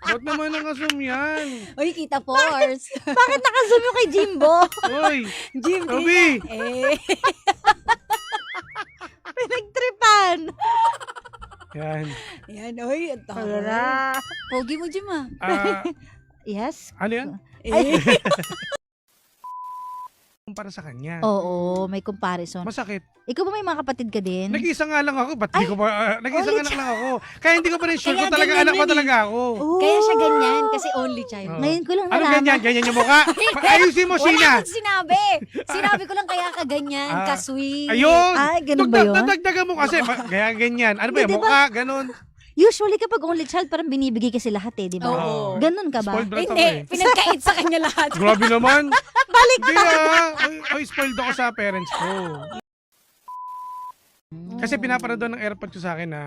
Ba't naman naka-zoom yan? Uy, kita Force. Bakit naka-zoom yung kay Jimbo? Uy! Jim, Toby! Pinagtripan. Yan. Yan, uy, ang tawa. Wala. Pogi mo, Jim, ah. Yes? Ano yan? Eh. Para sa kanya. Oo, may comparison. Masakit. Ikaw ba may mga kapatid ka din? Nag-isa nga lang ako. Ba't di ko pa... nag-isa nga lang ako. Kaya hindi ko pa rin sure Kaya kung talaga ganyan anak ko yan talaga ako. Oh. Kaya siya ganyan, kasi only child. Oo. Ngayon ko lang Ano nalaman. ganyan? Ganyan yung mukha? Ayusin mo, Wala Sheena. akong sinabi. Sinabi ko lang kaya ka ganyan, Ah. ka-sweet. Ayun. Ay, ganun ba yun? Dadagdagan mo kasi. Kaya ganyan. Ano ba yung Hindi, di ba? mukha? Ganon. Usually kapag only child, parang binibigay kasi lahat eh, di ba? Oo. Ganun ka ba? Spoiled brat ako Hindi, eh. pinagkait sa kanya lahat. Grabe naman. Balik ka! Ay, spoiled ako sa parents ko. Kasi pinapanood ng airpod ko sa akin na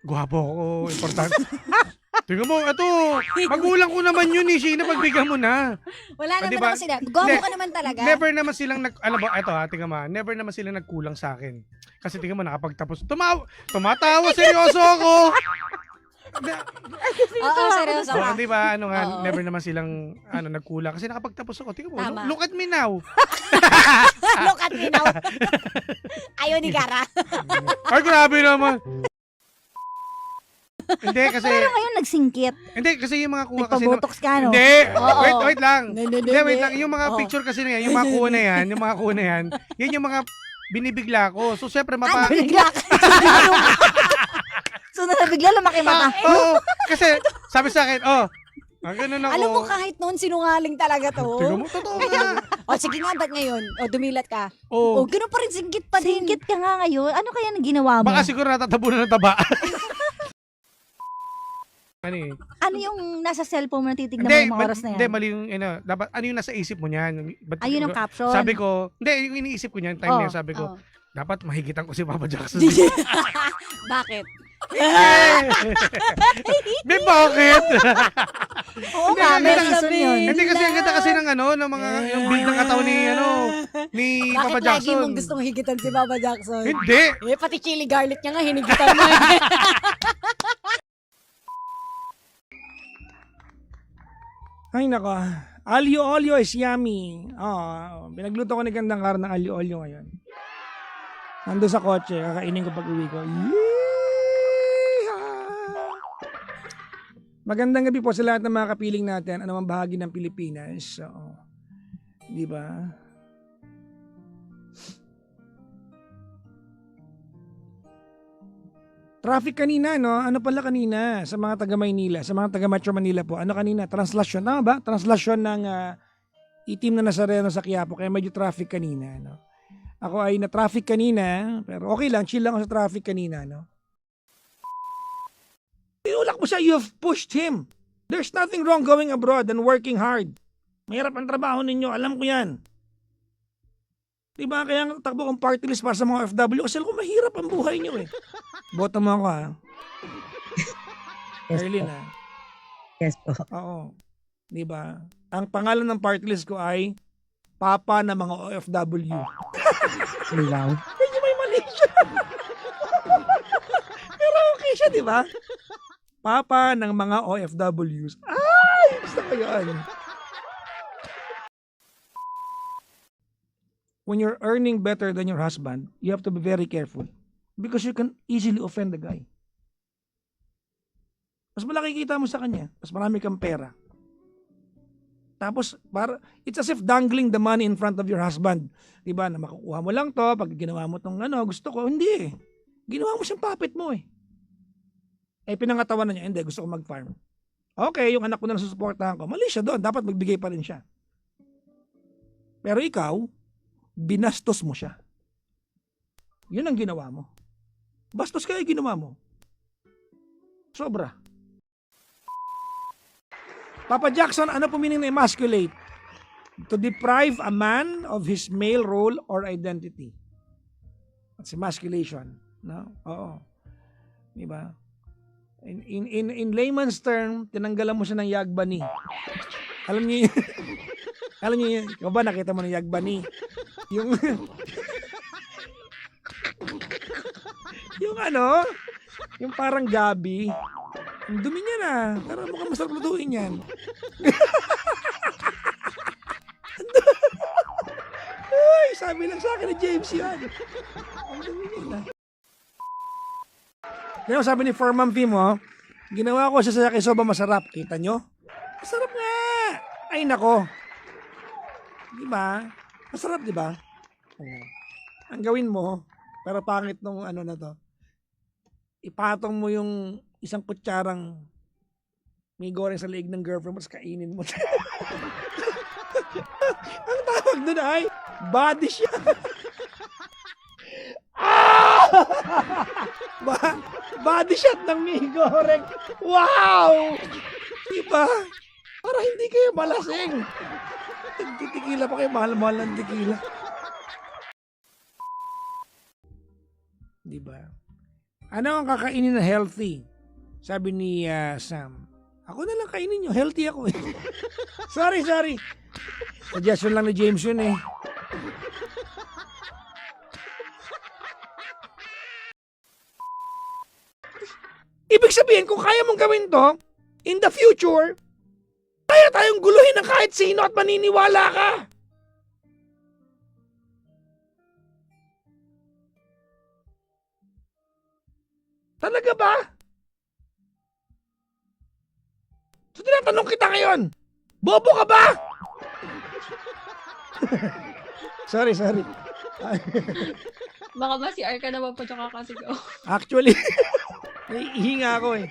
gwapo ako, importante. Tingnan mo, ito, magulang ko naman yun eh, Sheena, pagbigyan mo na. Wala naman Diba? ako sila. Gwapo Hindi. ka naman talaga. Never naman silang, alam mo, ito ha, tingnan mo, never naman silang nagkulang sa akin. Kasi tingnan mo, nakapagtapos, tumatawa, seryoso ako. Oo, seryoso So, ka. di ba, ano nga, Oo. never naman silang nagkulang. Kasi nakapagtapos ako. Tingnan mo, Tama. look at me now. Look at me now. Ayaw ni Gara. Ay, grabe naman. Hindi, kasi, Pero ngayon nagsingkit. hindi, kasi yung mga kuha kasi, Nagpabotox ka, no? hindi, Oo. wait lang. Hindi. Hindi, wait lang. Yung mga Oo. picture kasi na yan, yung mga kuha na yan, yan yung mga binibigla ko. So, syempre, Bigla ka. So, nabigla lumaki mata. Oo, kasi, sabi sa akin, ganun ako. Alam mo, kahit noon, sinungaling talaga to. Tingnan mo, totoo nga. O, sige nga, ba't ngayon? O, dumilat ka. Oo. O, ganun pa rin, singgit pa din. Singkit ka nga ngayon. Ano kaya nang ginawa mo? Baka siguro natatabunan ng taba. Ano eh? Ano yung nasa cellphone mo natitignan mo Hindi, yung mga oras na yan? hindi, mali yung, dapat, ano yung nasa isip mo niyan? Ayun ang caption. Sabi ko, hindi, yung iniisip ko niyan, time na Oh, yun, sabi ko, Oh. dapat mahigitan ko si Papa Jackson. Bakit? May bakit? Oo Hindi, nga, may hindi, reason yun. Hindi kasi ang ganda kasi ng ng mga, yung build ng katawan ni Papa Bakit lagi Jackson. mong gustong higitan si Papa Jackson? Hindi. Pati chili garlic niya nga, hinigitan mo. Ay nako, alio olio is yummy. Pinagluto ko ni Gandang Kar ng alio olio ngayon. Nandun sa kotse, kakainin ko pag uwi ko. Yeehaw! Magandang gabi po sa lahat ng mga kapiling natin, anumang bahagi ng Pilipinas. So, di ba? Traffic kanina, no? Ano pala kanina sa mga taga Maynila, sa mga taga Metro Manila po? Ano kanina? Translasyon, tama ba? Translasyon ng itim na Nazareno sa Quiapo, kaya medyo traffic kanina, no? Ako ay na-traffic kanina, pero okay lang, chill lang ako sa traffic kanina, no? Tinulak mo siya, you've pushed him. There's nothing wrong going abroad and working hard. Mahirap ang trabaho ninyo, alam ko yan. Diba? Kaya nga takbo kong party list para sa mga OFW kasi kung mahirap ang buhay nyo eh. Boto mo ako ha. Yes Erlyn po. ha. Yes po. Oo. Diba? Ang pangalan ng party list ko ay Papa ng mga OFW. Wow. Medyo may mali siya. Pero okay siya, di ba? Papa ng mga OFWs. Ay! Gusto ko yun. When you're earning better than your husband, you have to be very careful. Because you can easily offend the guy. Mas malaki kita mo sa kanya. Mas marami kang pera. Tapos, it's as if dangling the money in front of your husband. Diba? Na makukuha mo lang to, pag ginawa mo tong gusto ko. Hindi eh. Ginawa mo siyang puppet mo eh. Pinangatawan na niya, hindi, gusto ko mag-farm. Okay, yung anak ko na nasusuportahan ko, mali siya doon. Dapat magbigay pa rin siya. Pero ikaw, binastos mo siya. Yun ang ginawa mo. Bastos kaya ginawa mo. Sobra. Papa Jackson, ano po meaning na emasculate? To deprive a man of his male role or identity. That's emasculation. No? Oo. Diba? In layman's term, tinanggalan mo siya ng yagbani. Alam niyo yun? Alam niyo yun? Ikaw ba nakita mo ng yagbani? Yung yung yung parang gabi. Ang dumi niya na. Pero mukhang masarap lutuin yan. Ay, sabi lang sa akin ni James yan. Ang dumi niya na. Kaya sabi ni Foreman P mo, ginawa ko sa yakisoba masarap. Kita nyo? Masarap nga. Ay, nako. Diba? Masarap, diba? Oo. Ang gawin mo, pero pangit nung ano na to, ipatong mo yung isang kutsarang may goreng sa leeg ng girlfriend mo, tapos kainin mo. Ang tawag doon ay body shot. Ah! Body shot ng may goreng. Wow! Diba? Para hindi kayo malasing. Titikila pa kayo, mahal-mahal ng tikila. Diba? Ano ang kakainin na healthy? Sabi ni Sam. Ako na lang kainin nyo. Healthy ako eh. sorry. Suggestion lang ni James yun eh. Ibig sabihin, kung kaya mong gawin to, in the future, kaya tayong guluhin ng kahit sino at maniniwala ka. Talaga ba? So, tinatanong kita ngayon, bobo ka ba? sorry. Baka ba si Arka naman po tsaka kasigaw? Actually, naiihinga ako eh.